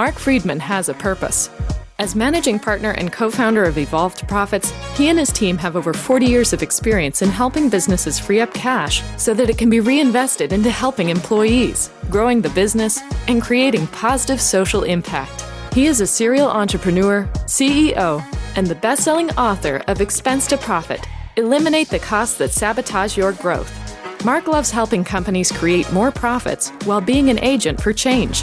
Mark Friedman has a purpose. As managing partner and co-founder of Evolved Profits, he and his team have over 40 years of experience in helping businesses free up cash so that it can be reinvested into helping employees, growing the business, and creating positive social impact. He is a serial entrepreneur, CEO, and the best-selling author of Expense to Profit: Eliminate the Costs That Sabotage Your Growth. Mark loves helping companies create more profits while being an agent for change.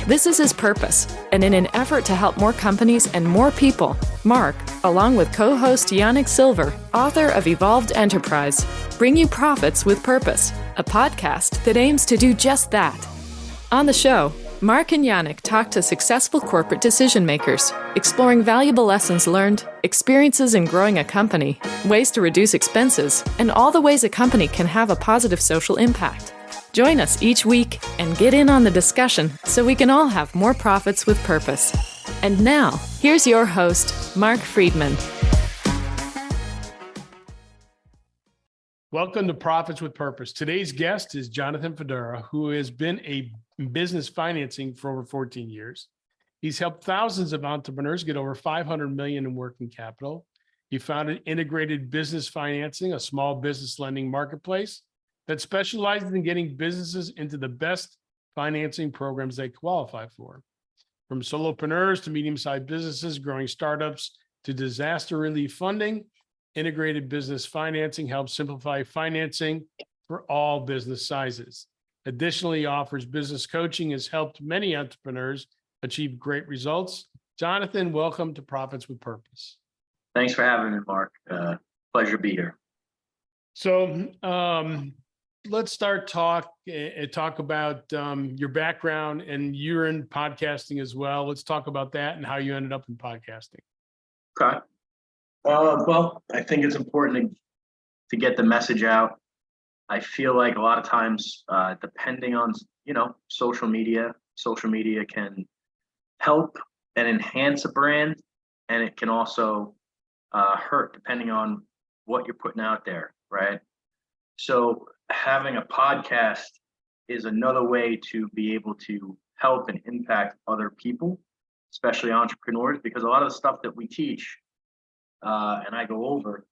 This is his purpose, and in an effort to help more companies and more people, Mark, along with co-host Yannick Silver, author of Evolved Enterprise, bring you Profits with Purpose, a podcast that aims to do just that. On the show, Mark and Yannick talk to successful corporate decision makers, exploring valuable lessons learned, experiences in growing a company, ways to reduce expenses, and all the ways a company can have a positive social impact. Join us each week and get in on the discussion so we can all have more profits with purpose. And now, here's your host, Mark Friedman. Welcome to Profits with Purpose. Today's guest is Jonathan Fedora, who has been in business financing for over 14 years. He's helped thousands of entrepreneurs get over $500 million in working capital. He founded Integrated Business Financing, a small business lending marketplace that specializes in getting businesses into the best financing programs they qualify for. From solopreneurs to medium-sized businesses, growing startups to disaster relief funding, Integrated Business Financing helps simplify financing for all business sizes. Additionally, he offers business coaching, has helped many entrepreneurs achieve great results. Jonathan, welcome to Profits with Purpose. Thanks for having me, Mark. Pleasure to be here. So, let's start talk about your background, and you're in podcasting as well. Let's talk about that and how you ended up in podcasting. Okay. Well, I think it's important to get the message out. I feel like a lot of times, depending on, social media can help and enhance a brand, and it can also hurt depending on what you're putting out there, right? So having a podcast is another way to be able to help and impact other people, especially entrepreneurs, because a lot of the stuff that we teach and I go over,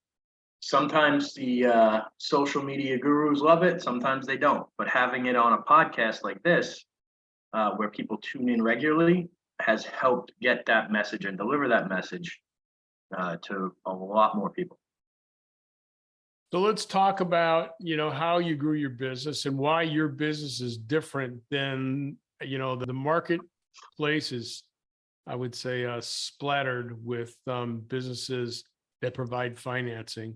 sometimes the social media gurus love it, sometimes they don't. But having it on a podcast like this, where people tune in regularly, has helped get that message and deliver that message to a lot more people. So let's talk about, how you grew your business and why your business is different than, the marketplace is, I would say, splattered with businesses that provide financing.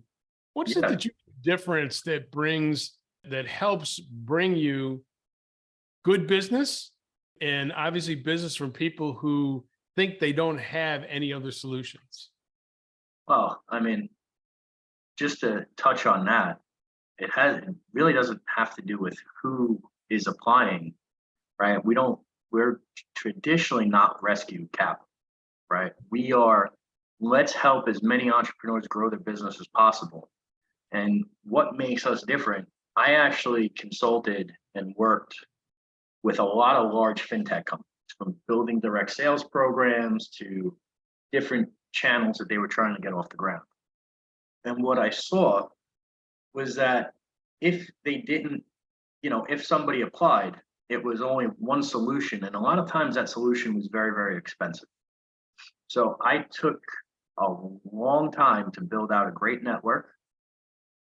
What is it that you difference that helps bring you good business, and obviously business from people who think they don't have any other solutions? Well, just to touch on that, it really doesn't have to do with who is applying, right? We're traditionally not rescue capital, right? Let's help as many entrepreneurs grow their business as possible. And what makes us different, I actually consulted and worked with a lot of large fintech companies, from building direct sales programs to different channels that they were trying to get off the ground. And what I saw was that if they didn't, if somebody applied, it was only one solution. And a lot of times that solution was very, very expensive. So I took a long time to build out a great network.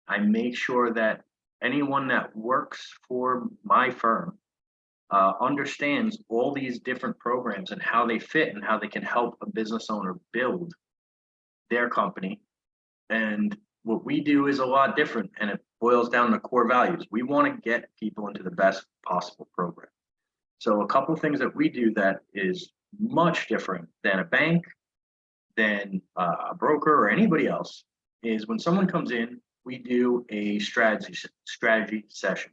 I make sure that anyone that works for my firm understands all these different programs and how they fit and how they can help a business owner build their company. And what we do is a lot different, and it boils down to core values. We want to get people into the best possible program. So a couple of things that we do that is much different than a bank, than a broker or anybody else, is when someone comes in, we do a strategy session.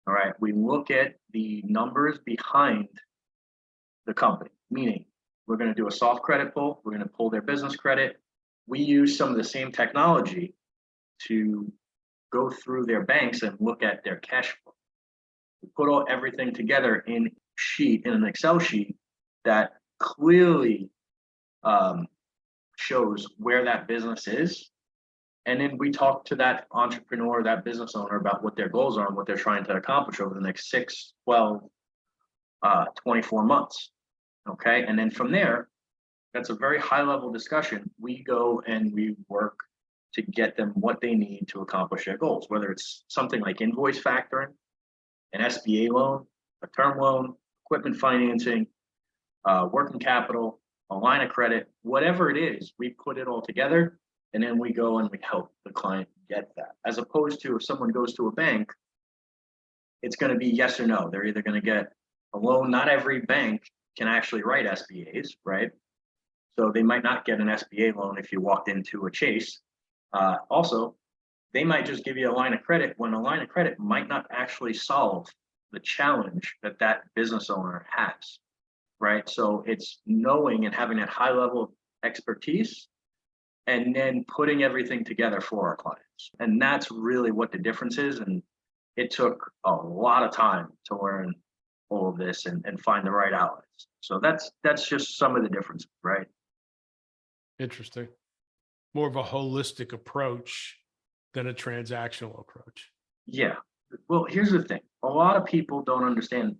All right, we look at the numbers behind the company, meaning we're going to do a soft credit pull, we're going to pull their business credit. We use some of the same technology to go through their banks and look at their cash flow. We put everything together in an Excel sheet that clearly shows where that business is. And then we talk to that entrepreneur, that business owner about what their goals are and what they're trying to accomplish over the next 6, 12, 24 months. Okay. And then from there, that's a very high level discussion. We go and we work to get them what they need to accomplish their goals, whether it's something like invoice factoring, an SBA loan, a term loan, equipment financing, working capital, a line of credit, whatever it is, we put it all together. And then we go and we help the client get that. As opposed to if someone goes to a bank, it's going to be yes or no. They're either going to get a loan. Not every bank can actually write SBAs, right? So they might not get an SBA loan if you walked into a Chase. Also, they might just give you a line of credit when a line of credit might not actually solve the challenge that that business owner has, right? So it's knowing and having that high level of expertise and then putting everything together for our clients. And that's really what the difference is. And it took a lot of time to learn all of this and find the right outlets. So that's just some of the differences, right? Interesting. More of a holistic approach than a transactional approach. Yeah. Well, here's the thing. A lot of people don't understand.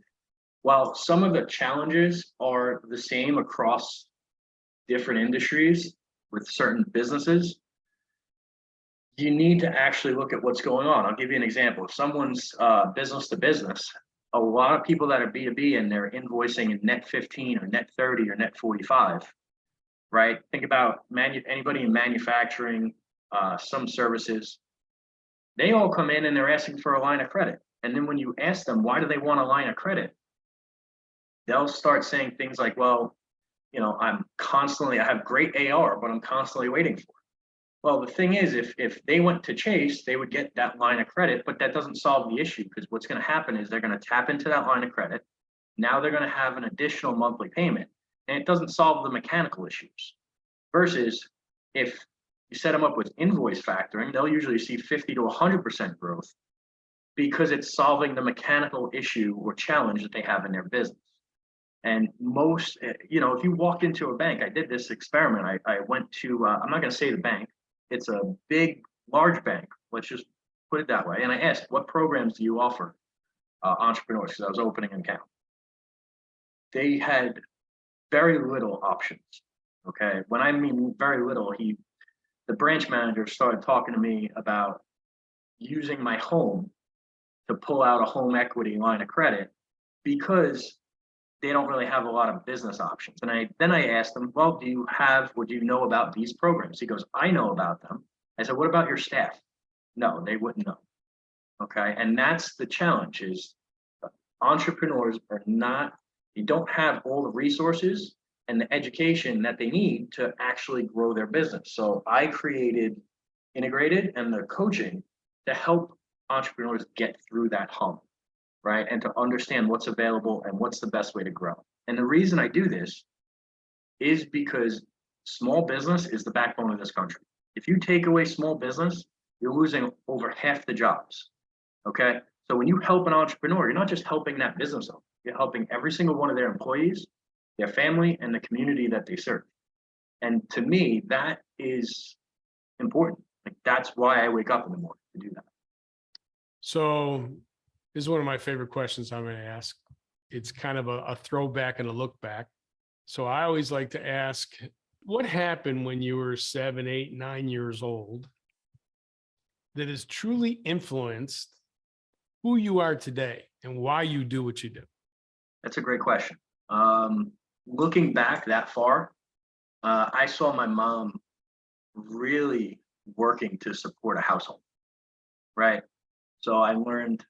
While some of the challenges are the same across different industries with certain businesses, you need to actually look at what's going on. I'll give you an example. If someone's business to business, a lot of people that are B2B and they're invoicing in net 15 or net 30 or net 45, right? Think about anybody in manufacturing, some services, they all come in and they're asking for a line of credit. And then when you ask them, why do they want a line of credit? They'll start saying things like, well, I have great AR, but I'm constantly waiting for it. Well, the thing is, if they went to Chase, they would get that line of credit, but that doesn't solve the issue because what's going to happen is they're going to tap into that line of credit. Now they're going to have an additional monthly payment, and it doesn't solve the mechanical issues. Versus if you set them up with invoice factoring, they'll usually see 50 to 100% growth because it's solving the mechanical issue or challenge that they have in their business. And most, if you walk into a bank, I did this experiment. I went to, I'm not going to say the bank. It's a big, large bank. Let's just put it that way. And I asked, what programs do you offer entrepreneurs? Because I was opening an account. They had very little options. Okay. When I mean very little, the branch manager started talking to me about using my home to pull out a home equity line of credit because they don't really have a lot of business options. And then I asked him, well, do you know about these programs? He goes, I know about them. I said, what about your staff? No, they wouldn't know. Okay. And that's the challenge is entrepreneurs they don't have all the resources and the education that they need to actually grow their business. So I created Integrated and the coaching to help entrepreneurs get through that hump. Right? And to understand what's available and what's the best way to grow. And the reason I do this is because small business is the backbone of this country. If you take away small business, you're losing over half the jobs. Okay. So when you help an entrepreneur, you're not just helping that business owner, you're helping every single one of their employees, their family, and the community that they serve. And to me, that is important. Like that's why I wake up in the morning to do that. So this is one of my favorite questions I'm going to ask. It's kind of a throwback and a look back. So I always like to ask, what happened when you were 7, 8, 9 years old that has truly influenced who you are today and why you do what you do? That's a great question. Looking back that far, I saw my mom really working to support a household, right? So I learned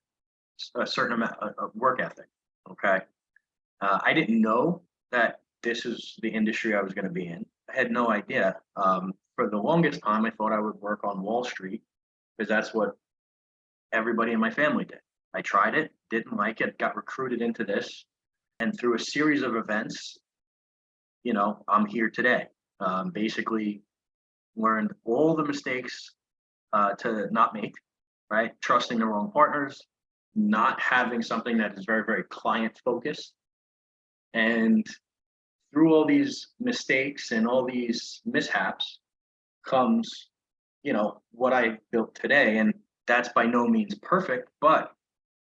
a certain amount of work ethic. Okay. I didn't know that this is the industry I was going to be in. I had no idea. For the longest time, I thought I would work on Wall Street because that's what everybody in my family did. I tried it, didn't like it, got recruited into this. And through a series of events, I'm here today. Basically learned all the mistakes to not make, right? Trusting the wrong partners, not having something that is very, very client focused. And through all these mistakes and all these mishaps comes, what I built today. And that's by no means perfect, but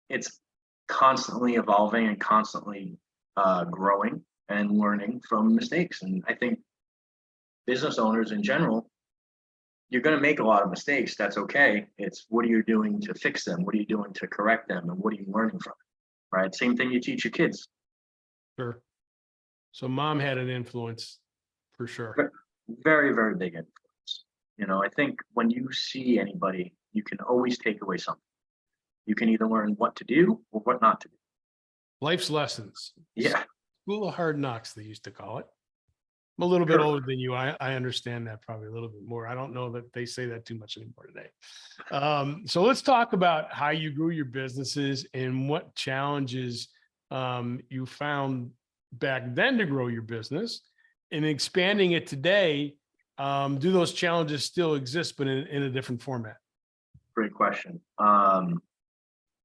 it's constantly evolving and constantly growing and learning from mistakes. And I think business owners in general, you're going to make a lot of mistakes. That's okay. It's what are you doing to fix them? What are you doing to correct them? And what are you learning from it? Right? Same thing you teach your kids. Sure. So mom had an influence for sure. Very, very big influence. I think when you see anybody, you can always take away something. You can either learn what to do or what not to do. Life's lessons. Yeah. School of hard knocks, they used to call it. I'm a little bit older than you. I understand that probably a little bit more. I don't know that they say that too much anymore today. So let's talk about how you grew your businesses and what challenges you found back then to grow your business, and expanding it today. Do those challenges still exist, but in a different format? Great question.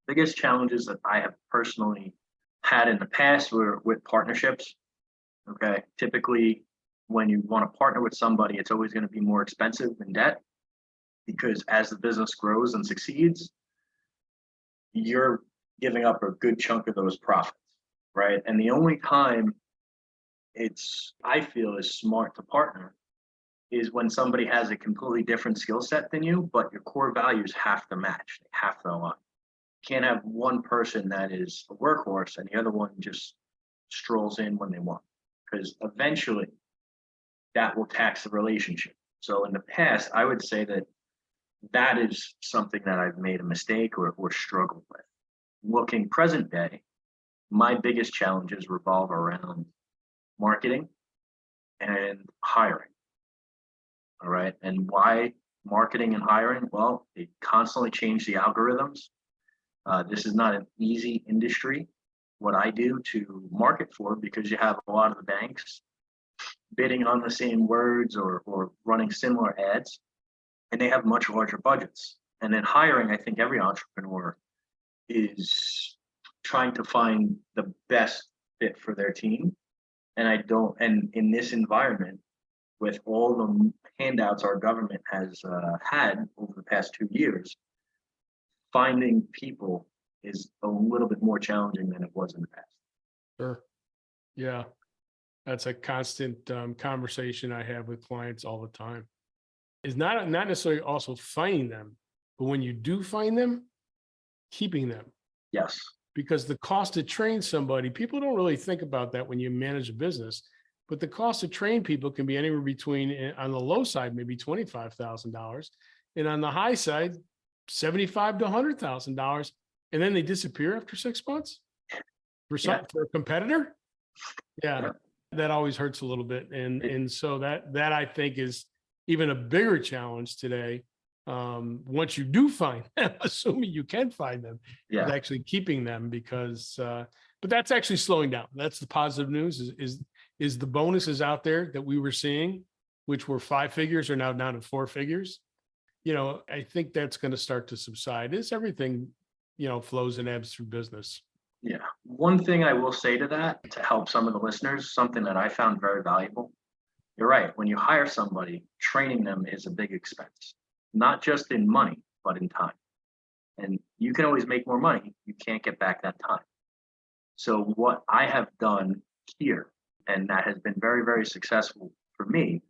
Biggest challenges that I have personally had in the past were with partnerships. Okay. Typically, when you want to partner with somebody, it's always going to be more expensive than debt, because as the business grows and succeeds, you're giving up a good chunk of those profits, right? And the only time I feel is smart to partner is when somebody has a completely different skill set than you, but your core values have to match. They have to align. You can't have one person that is a workhorse and the other one just strolls in when they want, because eventually that will tax the relationship. So in the past, I would say that is something that I've made a mistake or struggled with. Looking present day, my biggest challenges revolve around marketing and hiring. All right. And why marketing and hiring? Well, they constantly change the algorithms. This is not an easy industry, what I do to market for, because you have a lot of the banks bidding on the same words or running similar ads, and they have much larger budgets. And then hiring, I think every entrepreneur is trying to find the best fit for their team. And in this environment, with all the handouts our government has had over the past 2 years, finding people is a little bit more challenging than it was in the past. Sure. Yeah. That's a constant conversation I have with clients all the time. Is not necessarily also finding them, but when you do find them, keeping them. Yes. Because the cost to train somebody, people don't really think about that when you manage a business, but the cost to train people can be anywhere between, on the low side, maybe $25,000, and on the high side, $75,000 to $100,000, and then they disappear after 6 months for a competitor. Yeah. That always hurts a little bit. And so that I think is even a bigger challenge today. Once you do find them, assuming you can find them, is actually keeping them, because, but that's actually slowing down. That's the positive news is the bonuses out there that we were seeing, which were 5 figures, are now down to 4 figures. I think that's going to start to subside as everything, flows and ebbs through business. Yeah. One thing I will say to that, to help some of the listeners, something that I found very valuable. You're right. When you hire somebody, training them is a big expense, not just in money, but in time. And you can always make more money. You can't get back that time. So what I have done here, and that has been very, very successful for me,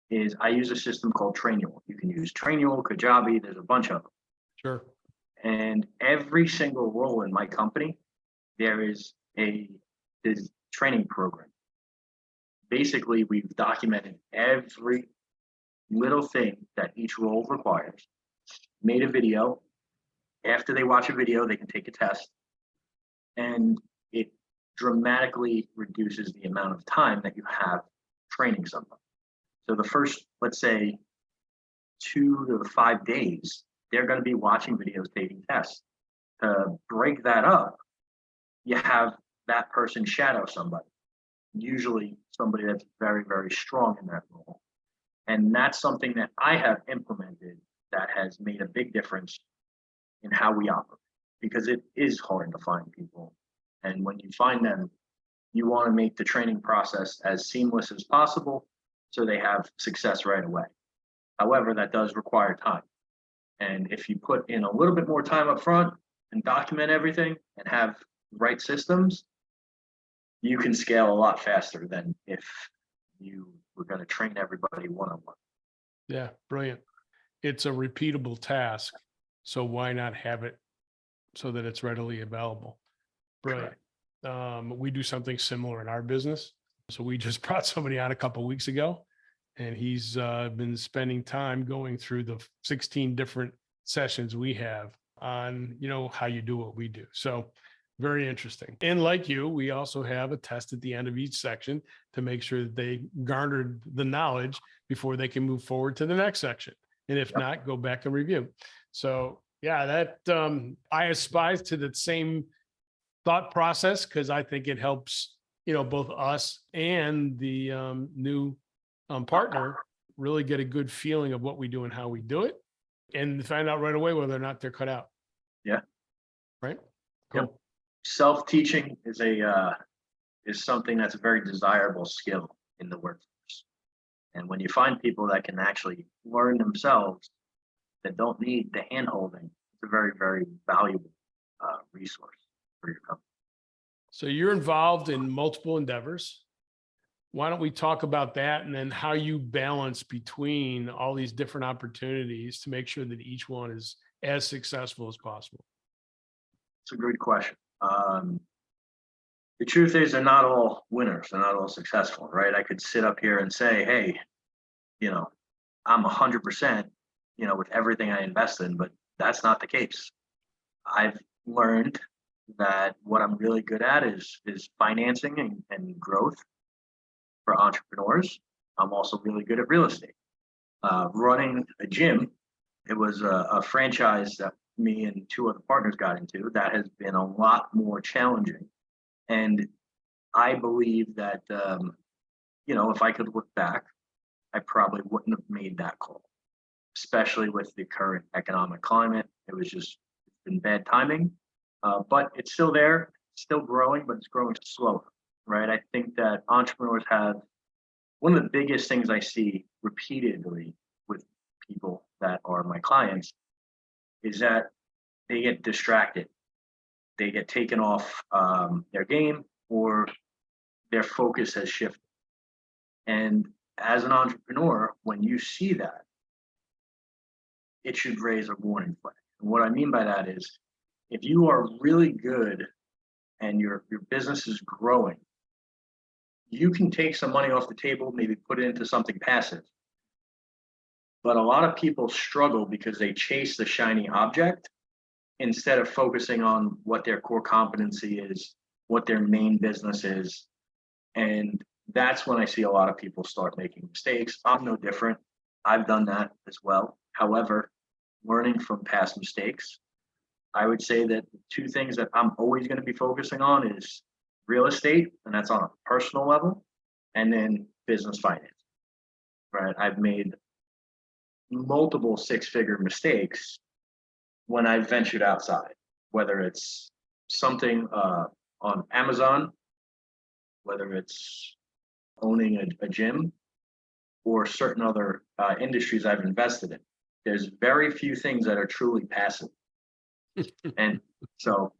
is I use a system called Trainual. You can use Trainual, Kajabi, there's a bunch of them. Sure. And every single role in my company, there is this training program. Basically, we've documented every little thing that each role requires, made a video. After they watch a video, they can take a test, and it dramatically reduces the amount of time that you have training someone. So the first, let's say, 2 to 5 days, they're going to be watching videos, taking tests. To break that up, you have that person shadow somebody, usually somebody that's very, very strong in that role. And that's something that I have implemented that has made a big difference in how we operate, because it is hard to find people. And when you find them, you want to make the training process as seamless as possible so they have success right away. However, that does require time. And if you put in a little bit more time up front and document everything and have the right systems, you can scale a lot faster than if you were going to train everybody one-on-one. Yeah, brilliant. It's a repeatable task. So why not have it so that it's readily available? Brilliant. We do something similar in our business. So we just brought somebody on a couple of weeks ago, and he's been spending time going through the 16 different sessions we have on, how you do what we do. So very interesting. And like you, we also have a test at the end of each section to make sure that they garnered the knowledge before they can move forward to the next section. And if not, go back and review. So yeah, that I aspire to the same thought process, because I think it helps, both us and the new partner really get a good feeling of what we do and how we do it, and find out right away whether or not they're cut out. Yeah. Right. Cool. Yep. Self-teaching is something that's a very desirable skill in the workforce. And when you find people that can actually learn themselves, that don't need the hand-holding, it's a very, very valuable resource for your company. So you're involved in multiple endeavors. Why don't we talk about that, and then how you balance between all these different opportunities to make sure that each one is as successful as possible? It's a good question. The truth is, they're not all winners. They're not all successful, right? I could sit up here and say, hey, I'm 100%, with everything I invest in, but that's not the case. I've learned that what I'm really good at is financing and growth for entrepreneurs. I'm also really good at real estate. Running a gym, it was a franchise that me and two other partners got into that has been a lot more challenging. And I believe that, if I could look back, I probably wouldn't have made that call, especially with the current economic climate. It's been bad timing, but it's still there, still growing, but it's growing slower, right? I think that entrepreneurs have one of the biggest things I see repeatedly with people that are my clients is that they get distracted. They get taken off their game, or their focus has shifted. And as an entrepreneur, when you see that, it should raise a warning flag. And what I mean by that is, if you are really good and your business is growing, you can take some money off the table, maybe put it into something passive. But a lot of people struggle because they chase the shiny object instead of focusing on what their core competency is, what their main business is. And that's when I see a lot of people start making mistakes. I'm no different. I've done that as well. However, learning from past mistakes, I would say that the two things that I'm always going to be focusing on is real estate, and that's on a personal level, and then business finance, right? I've made multiple six-figure mistakes when I ventured outside, whether it's something on Amazon, whether it's owning a gym, or certain other industries I've invested in. There's very few things that are truly passive. And so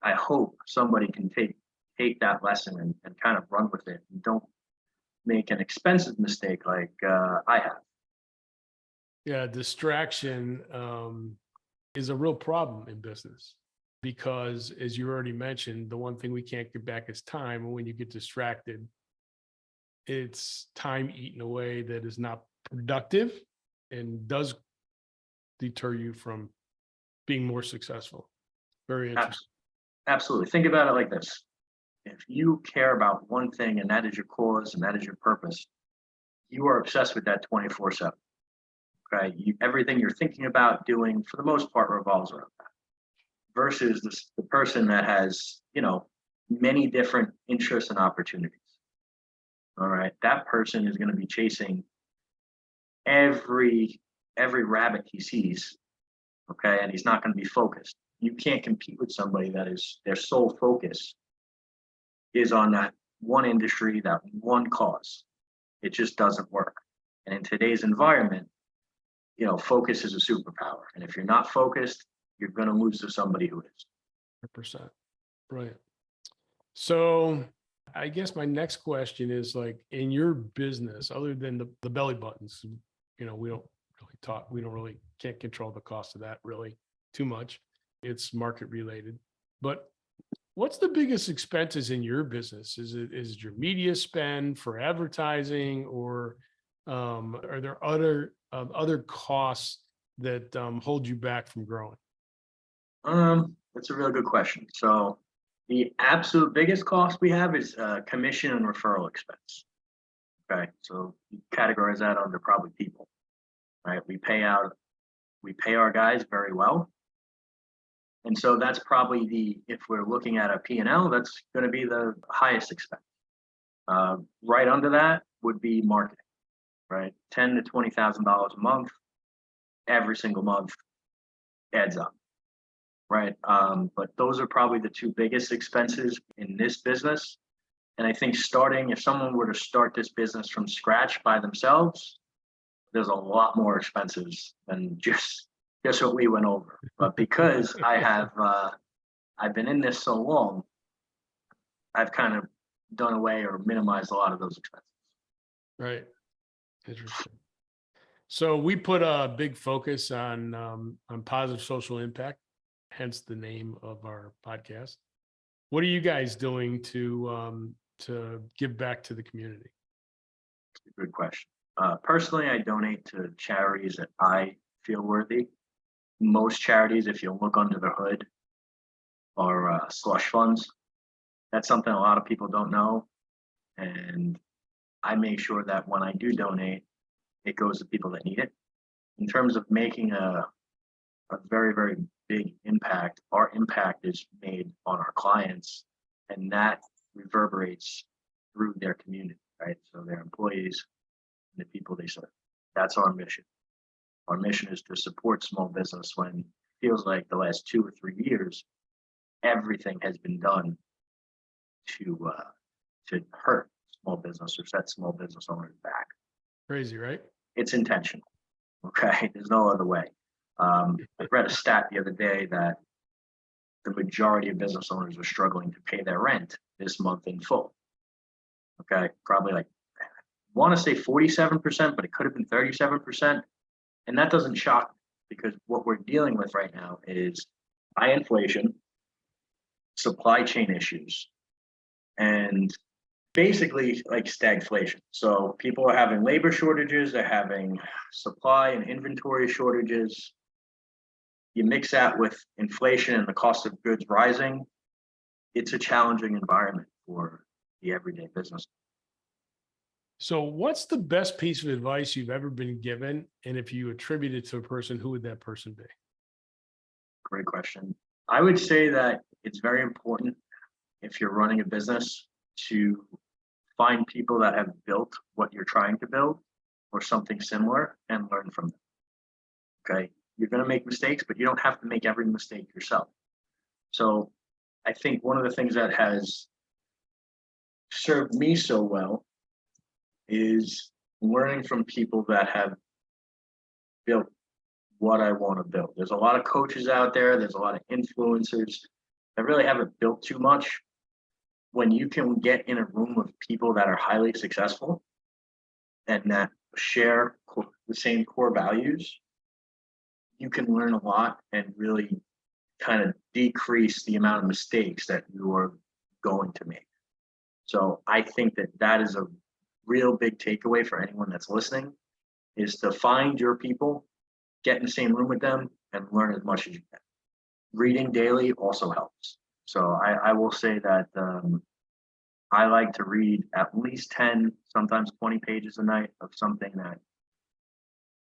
I hope somebody can take that lesson and kind of run with it, and don't make an expensive mistake like I have. Yeah, distraction is a real problem in business, because, as you already mentioned, the one thing we can't get back is time. And when you get distracted, it's time eaten away that is not productive and does deter you from being more successful. Very interesting. Absolutely. Think about it like this. If you care about one thing and that is your cause and that is your purpose, you are obsessed with that 24/7. Okay. Everything you're thinking about doing, for the most part, revolves around that. Versus the person that has, many different interests and opportunities. All right. That person is going to be chasing every rabbit he sees. Okay. And he's not going to be focused. You can't compete with somebody that is their sole focus is on that one industry, that one cause. It just doesn't work. And in today's environment, focus is a superpower. And if you're not focused, you're going to lose to somebody who is. 100%. Brilliant. So I guess my next question is, like, in your business, other than the belly buttons, we can't control the cost of that really too much. It's market related. But what's the biggest expenses in your business? Is it your media spend for advertising, or are there other costs that hold you back from growing? That's a really good question. So the absolute biggest cost we have is commission and referral expense. Okay, so you categorize that under probably people, right? We pay our guys very well. And so that's probably if we're looking at a P&L, that's going to be the highest expense. Right under that would be marketing, right? $10,000 to $20,000 a month, every single month adds up, right? But those are probably the two biggest expenses in this business. And I think if someone were to start this business from scratch by themselves, there's a lot more expenses than just what we went over. But because I've been in this so long, I've kind of done away or minimized a lot of those expenses. Right. Interesting. So we put a big focus on positive social impact, hence the name of our podcast. What are you guys doing to give back to the community? Good question. Personally, I donate to charities that I feel worthy. Most charities, if you look under the hood, are slush funds. That's something a lot of people don't know. And I make sure that when I do donate, it goes to people that need it. In terms of making a very, very big impact, our impact is made on our clients, and that reverberates through their community, right? So their employees and the people they serve. That's our mission. Our mission is to support small business when it feels like the last 2 or 3 years, everything has been done to hurt small business or set small business owners back. Crazy, right? It's intentional. Okay, there's no other way. I read a stat the other day that the majority of business owners are struggling to pay their rent this month in full. Okay, probably I want to say 47%, but it could have been 37%. And that doesn't shock me, because what we're dealing with right now is high inflation, supply chain issues, and basically like stagflation. So people are having labor shortages, they're having supply and inventory shortages. You mix that with inflation and the cost of goods rising, it's a challenging environment for the everyday business. So what's the best piece of advice you've ever been given? And if you attribute it to a person, who would that person be? Great question. I would say that it's very important, if you're running a business, to find people that have built what you're trying to build or something similar and learn from them. Okay. You're going to make mistakes, but you don't have to make every mistake yourself. So I think one of the things that has served me so well is learning from people that have built what I want to build. There's a lot of coaches out there. There's a lot of influencers that really haven't built too much. When you can get in a room of people that are highly successful and that share the same core values, you can learn a lot and really kind of decrease the amount of mistakes that you are going to make. So I think that is a real big takeaway for anyone that's listening, is to find your people, get in the same room with them, and learn as much as you can. Reading daily also helps. So I will say that I like to read at least 10, sometimes 20 pages a night of something that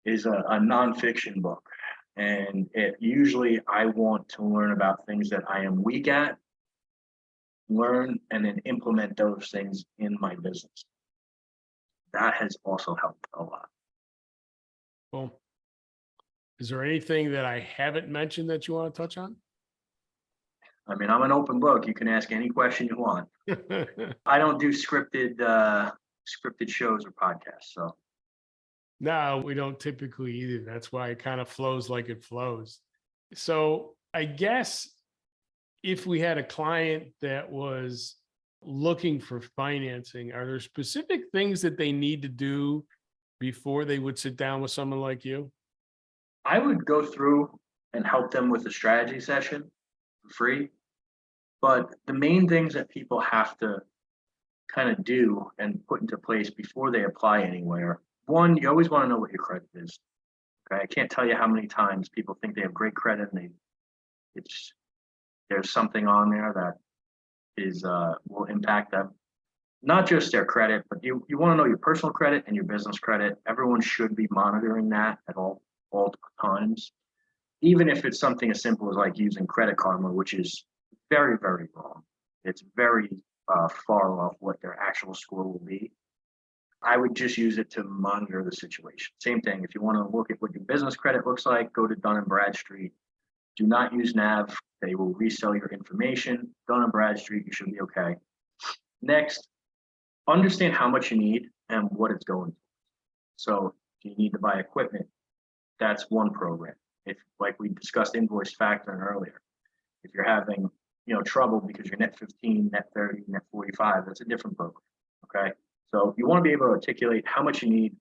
is a nonfiction book. And usually I want to learn about things that I am weak at, learn, and then implement those things in my business. That has also helped a lot. Well, is there anything that I haven't mentioned that you want to touch on? I mean, I'm an open book. You can ask any question you want. I don't do scripted shows or podcasts. So No, we don't typically either. That's why it kind of flows like it flows. So I guess if we had a client that was looking for financing, are there specific things that they need to do before they would sit down with someone like you? I would go through and help them with a strategy session for free. But the main things that people have to kind of do and put into place before they apply anywhere. One, you always want to know what your credit is. Okay. I can't tell you how many times people think they have great credit and there's something on there that is will impact them. Not just their credit, but you want to know your personal credit and your business credit. Everyone should be monitoring that at all times. Even if it's something as simple as like using Credit Karma, which is very, very wrong. It's very far off what their actual score will be. I would just use it to monitor the situation. Same thing. If you want to look at what your business credit looks like, go to Dun & Bradstreet. Do not use NAV. They will resell your information. Dun & Bradstreet, you should be okay. Next, understand how much you need and what it's going to. So if you need to buy equipment, that's one program. If, like we discussed invoice factoring earlier, if you're having trouble because you're net 15, net 30, net 45, that's a different program. Okay. So you want to be able to articulate how much you need,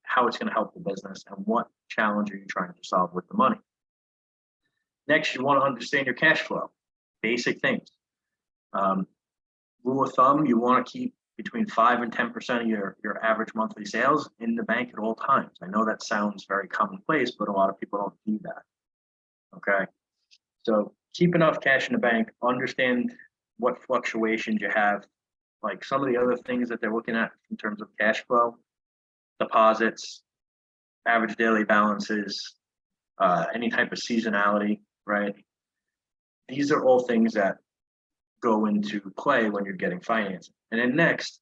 how it's going to help the business, and what challenge are you trying to solve with the money. Next, you want to understand your cash flow, basic things. Rule of thumb, you want to keep between 5 and 10% of your average monthly sales in the bank at all times. I know that sounds very commonplace, but a lot of people don't do that. Okay. So keep enough cash in the bank, understand what fluctuations you have, like some of the other things that they're looking at in terms of cash flow, deposits, average daily balances, any type of seasonality, right? These are all things that go into play when you're getting financing. And then next,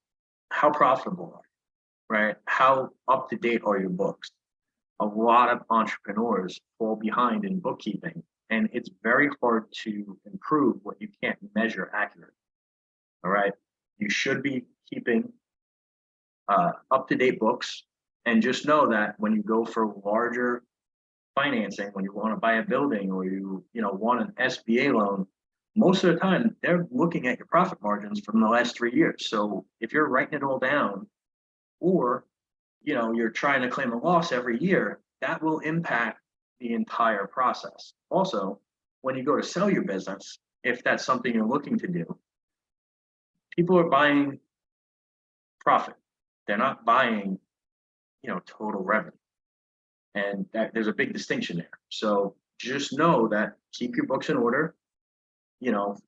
how profitable are you, right? How up to date are your books? A lot of entrepreneurs fall behind in bookkeeping, and it's very hard to improve what you can't measure accurately. All right. You should be keeping up to date books, and just know that when you go for larger financing, when you want to buy a building or you want an SBA loan, most of the time they're looking at your profit margins from the last 3 years. So if you're writing it all down, or you're trying to claim a loss every year, that will impact the entire process. Also, when you go to sell your business, if that's something you're looking to do, people are buying profit. They're not buying, total revenue. And there's a big distinction there. So just know that keep your books in order.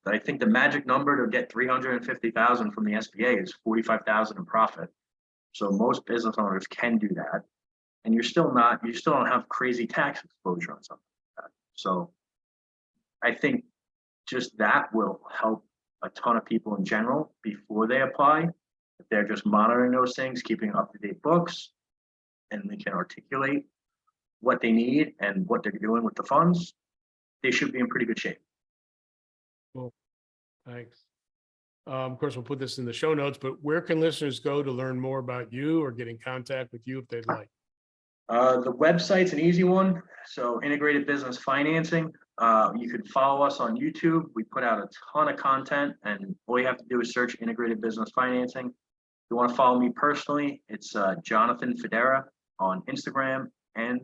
I think the magic number to get $350,000 from the SBA is $45,000 in profit. So most business owners can do that, and you still don't have crazy tax exposure on something like that. So I think just that will help a ton of people in general before they apply. If they're just monitoring those things, keeping up to date books, and they can articulate what they need and what they're doing with the funds, they should be in pretty good shape. Cool. Thanks. Of course, we'll put this in the show notes, but where can listeners go to learn more about you or get in contact with you if they'd like? The website's an easy one. So Integrated Business Financing. You can follow us on YouTube. We put out a ton of content, and all you have to do is search Integrated Business Financing. If you want to follow me personally, it's Jonathan Federa on Instagram and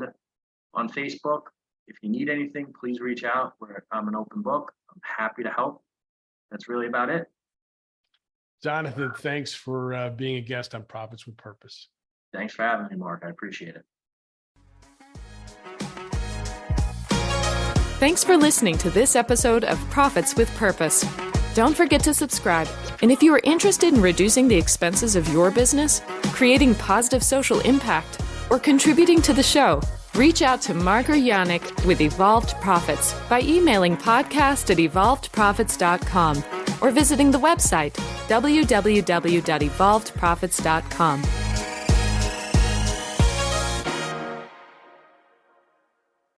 on Facebook. If you need anything, please reach out. I'm an open book. I'm happy to help. That's really about it. Jonathan, thanks for being a guest on Profits with Purpose. Thanks for having me, Mark. I appreciate it. Thanks for listening to this episode of Profits with Purpose. Don't forget to subscribe. And if you are interested in reducing the expenses of your business, creating positive social impact, or contributing to the show, reach out to Mark or Yannick with Evolved Profits by emailing podcast@evolvedprofits.com or visiting the website www.evolvedprofits.com.